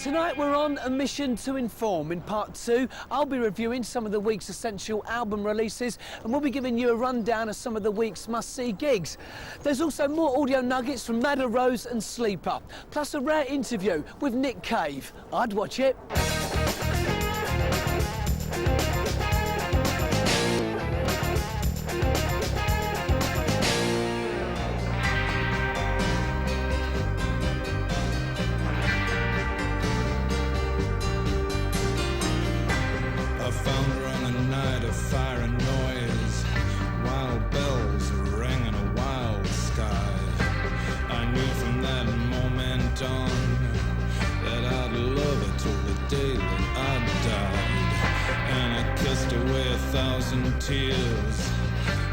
Tonight we're on a mission to inform. In part 2, I'll be reviewing some of the week's essential album releases and we'll be giving you a rundown of some of the week's must-see gigs. There's also more audio nuggets from Madder Rose and Sleeper, plus a rare interview with Nick Cave. I'd watch it. Tears,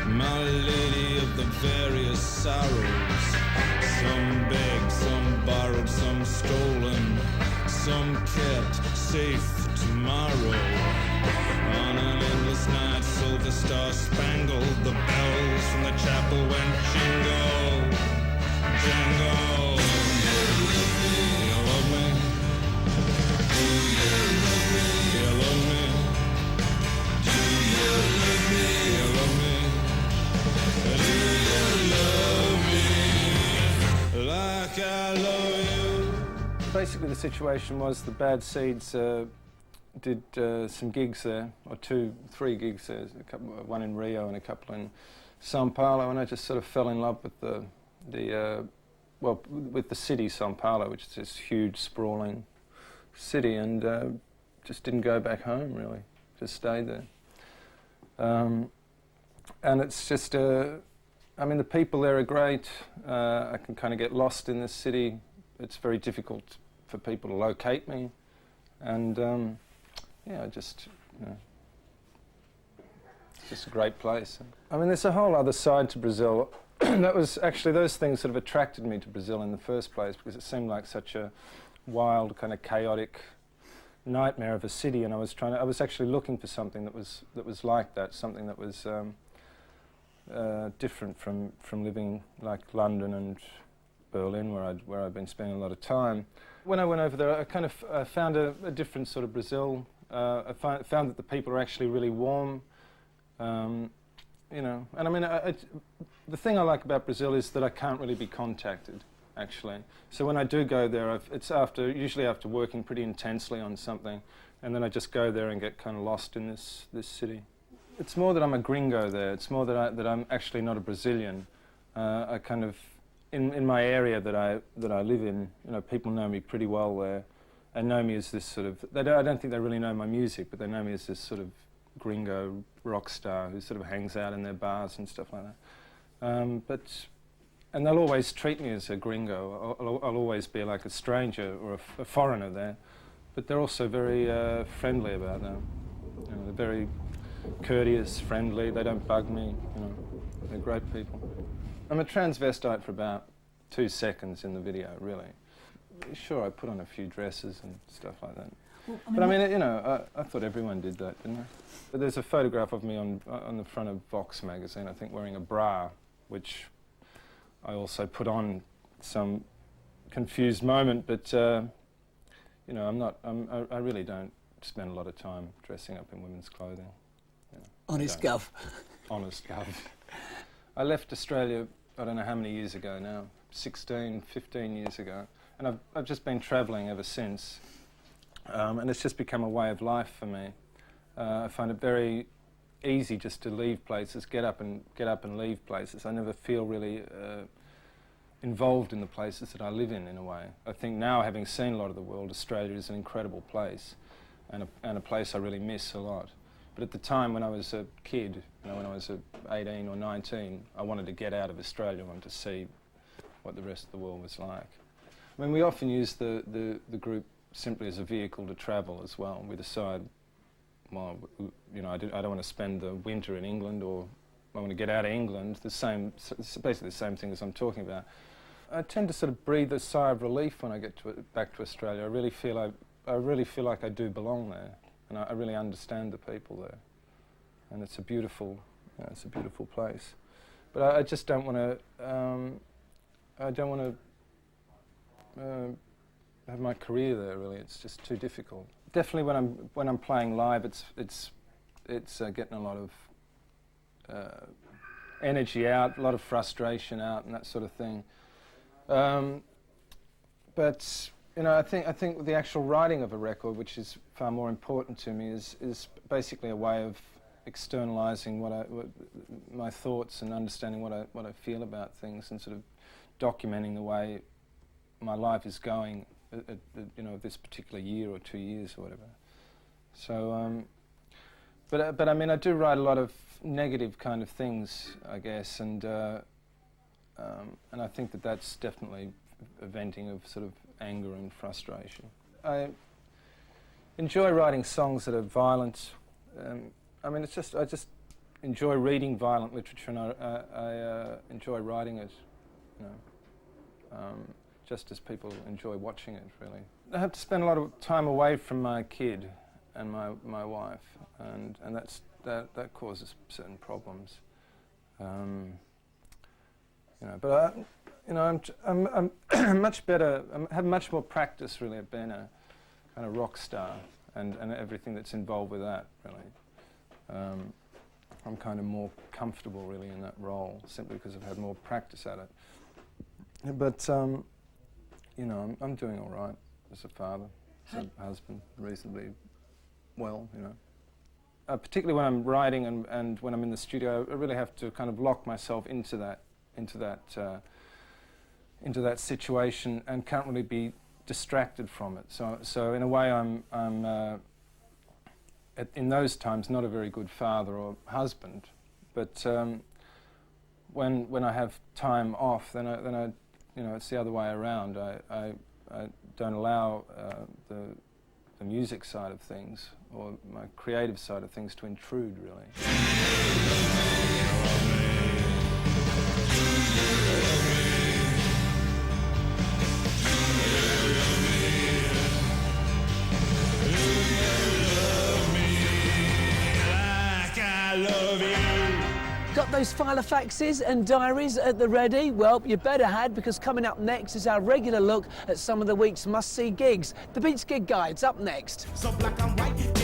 my lady of the various sorrows. Some begged, some borrowed, some stolen, some kept safe tomorrow. On an endless night, silver star spangled, the bells from the chapel went jingle, jingle. Do you love me? Do you love me? Do you love me? Basically the situation was the Bad Seeds did some gigs there, or three gigs there, one in Rio and a couple in Sao Paulo, and I just sort of fell in love with with the city Sao Paulo, which is this huge sprawling city, and just didn't go back home really, just stayed there. And it's just, I mean, the people there are great. I can kind of get lost in this city. It's very difficult for people to locate me. And, yeah, just, you know, it's just a great place. I mean, there's a whole other side to Brazil. That was actually, those things sort of attracted me to Brazil in the first place, because it seemed like such a wild, kind of chaotic nightmare of a city, and I was actually looking for something that was like that, something that was different from living like London and Berlin, where I'd been spending a lot of time. When I went over there, I kind of found a different sort of Brazil. I found that the people are actually really warm, you know. And I mean, the thing I like about Brazil is that I can't really be contacted, actually. So when I do go there, it's usually after working pretty intensely on something, and then I just go there and get kind of lost in this city. It's more that I'm a gringo there. It's more that I'm actually not a Brazilian. I kind of, in my area that I live in, you know, people know me pretty well there, and know me as this sort of. I don't think they really know my music, but they know me as this sort of gringo rock star who sort of hangs out in their bars and stuff like that. And they'll always treat me as a gringo. I'll always be like a stranger or a foreigner there. But they're also very friendly about that. You know, they're very courteous, friendly. They don't bug me. You know, they're great people. I'm a transvestite for about 2 seconds in the video, really. Sure, I put on a few dresses and stuff like that. Well, I mean, you know, I thought everyone did that, didn't I? But there's a photograph of me on the front of Vox magazine, I think, wearing a bra, which I also put on some confused moment, but you know, I really don't spend a lot of time dressing up in women's clothing. You know, Honest gov. Honest gov. I left Australia, I don't know how many years ago now, 16, 15 years ago, and I've just been travelling ever since, and it's just become a way of life for me. I find it very easy just to leave places, get up and leave places. I never feel really involved in the places that I live in a way. I think now, having seen a lot of the world, Australia is an incredible place, and a place I really miss a lot. But at the time when I was a kid, you know, when I was 18 or 19, I wanted to get out of Australia. I wanted to see what the rest of the world was like. I mean, we often use the group simply as a vehicle to travel as well. We decide, well, you know, I don't want to spend the winter in England, or I want to get out of England. It's basically the same thing as I'm talking about. I tend to sort of breathe a sigh of relief when I get back to Australia. I really feel like I do belong there, and I really understand the people there, and it's a beautiful, you know, it's a beautiful place. But I just don't want to. I don't want to. have my career there. Really, it's just too difficult. Definitely, when I'm playing live, it's getting a lot of energy out, a lot of frustration out, and that sort of thing. But you know, I think the actual writing of a record, which is far more important to me, is basically a way of externalizing my thoughts and understanding what I feel about things, and sort of documenting the way my life is going, you know, this particular year or 2 years or whatever. So, but I mean, I do write a lot of negative kind of things, I guess, and I think that's definitely a venting of sort of anger and frustration. I enjoy writing songs that are violent. I mean, I just enjoy reading violent literature, and I enjoy writing it, you know, just as people enjoy watching it, really. I have to spend a lot of time away from my kid and my wife, and that causes certain problems. You know, but you know, I'm much better. I have much more practice, really, at being a kind of rock star and everything that's involved with that, really. I'm kind of more comfortable, really, in that role, simply because I've had more practice at it. But you know, I'm doing all right as a father, as a husband, reasonably well, you know. Particularly when I'm writing and when I'm in the studio, I really have to kind of lock myself into that situation and can't really be distracted from it. So in a way, I'm in those times not a very good father or husband. But when I have time off, then I you know, it's the other way around. I don't allow the music side of things or my creative side of things to intrude, really. Got those filofaxes and diaries at the ready? Well, you better had, because coming up next is our regular look at some of the week's must-see gigs. The Beats Gig Guide's up next. So black and white.